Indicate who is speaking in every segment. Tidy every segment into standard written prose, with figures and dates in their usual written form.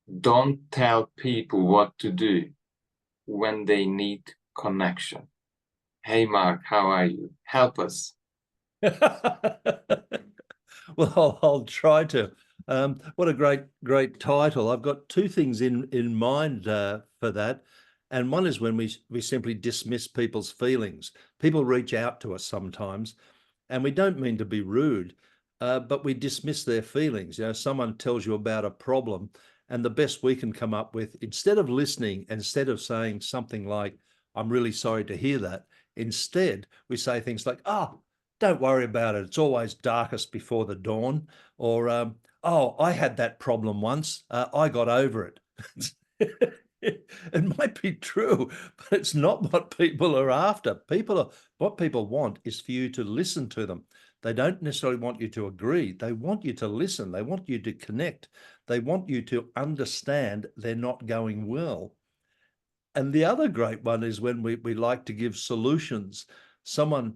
Speaker 1: don't tell people what to do when they need connection. Hey, Mark, how are you? Help us.
Speaker 2: Well, I'll try to. What a great title. I've got two things in mind for that. And one is when we simply dismiss people's feelings. People reach out to us sometimes, and we don't mean to be rude, but we dismiss their feelings. Someone tells you about a problem, and the best we can come up with, instead of listening, instead of saying something like, "I'm really sorry to hear that," instead we say things like, "Oh, don't worry about it. It's always darkest before the dawn," or "Oh, I had that problem once. I got over it." It might be true, but it's not what people are after. What people want is for you to listen to them. They don't necessarily want you to agree. They want you to listen. They want you to connect. They want you to understand they're not going well. And the other great one is when we like to give solutions. Someone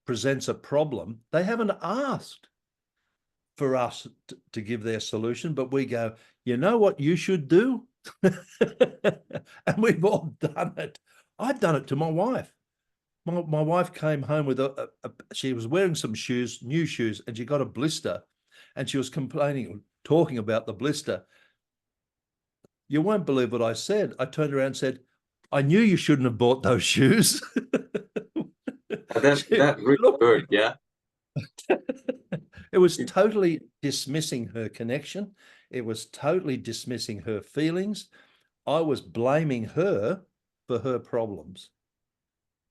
Speaker 2: presents a problem, they haven't asked for us to give their solution, but we go, "You know what you should do?" And we've all done it. I've done it to my wife. My wife came home with she was wearing some shoes, new shoes, and she got a blister, and she was complaining, talking about the blister. You won't believe what I said. I turned around and said, "I knew you shouldn't have bought those shoes."
Speaker 1: That really hurt, yeah.
Speaker 2: It was totally dismissing her connection. It was totally dismissing her feelings. I was blaming her for her problems.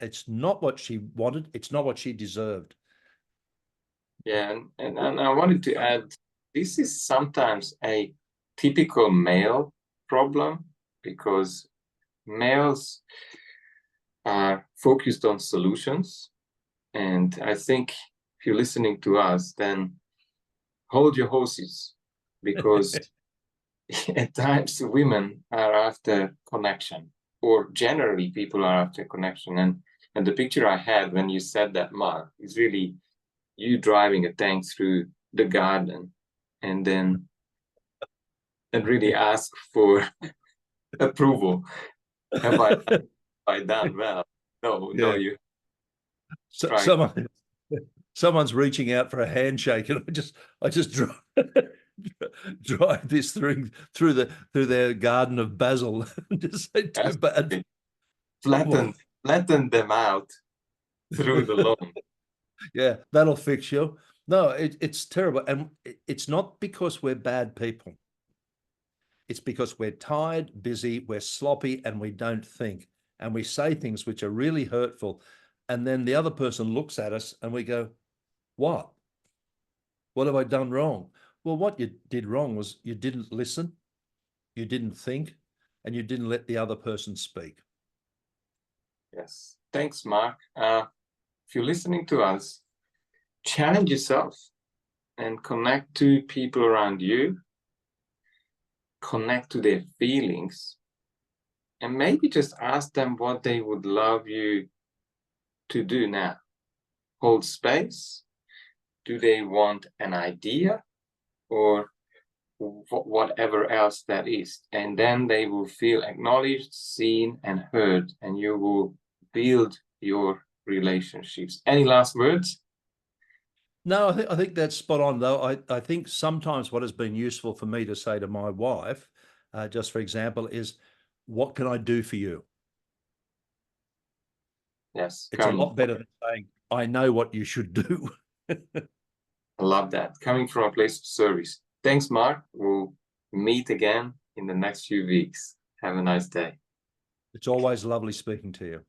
Speaker 2: It's not what she wanted. It's not what she deserved.
Speaker 1: Yeah, and I wanted to add, this is sometimes a typical male problem because males are focused on solutions. And I think if you're listening to us, then hold your horses because at times women are after connection, or generally people are after connection. And the picture I had when you said that, Mark, is really you driving a tank through the garden and really ask for approval. Have I done well? No,
Speaker 2: Yeah.
Speaker 1: you
Speaker 2: So,
Speaker 1: try.
Speaker 2: someone's reaching out for a handshake, and I just drive this through their garden of basil. Just say too bad.
Speaker 1: Flatten them out through the lawn.
Speaker 2: Yeah, that'll fix you. No, it's terrible. And it's not because we're bad people. It's because we're tired, busy, we're sloppy, and we don't think. And we say things which are really hurtful. And then the other person looks at us and we go, "What? What have I done wrong?" Well, what you did wrong was you didn't listen, you didn't think, and you didn't let the other person speak.
Speaker 1: Yes. Thanks, Mark. If you're listening to us, challenge yourself and connect to people around you, connect to their feelings, and maybe just ask them what they would love you to do now. Hold space. Do they want an idea or whatever else that is? And then they will feel acknowledged, seen, and heard, and you will build your relationships. Any last words?
Speaker 2: No, I think that's spot on, though. I think sometimes what has been useful for me to say to my wife, just for example, is, "What can I do for you?"
Speaker 1: Yes.
Speaker 2: It's a lot better than saying, "I know what you should do."
Speaker 1: I love that. Coming from a place of service. Thanks, Mark. We'll meet again in the next few weeks. Have a nice day.
Speaker 2: It's always lovely speaking to you.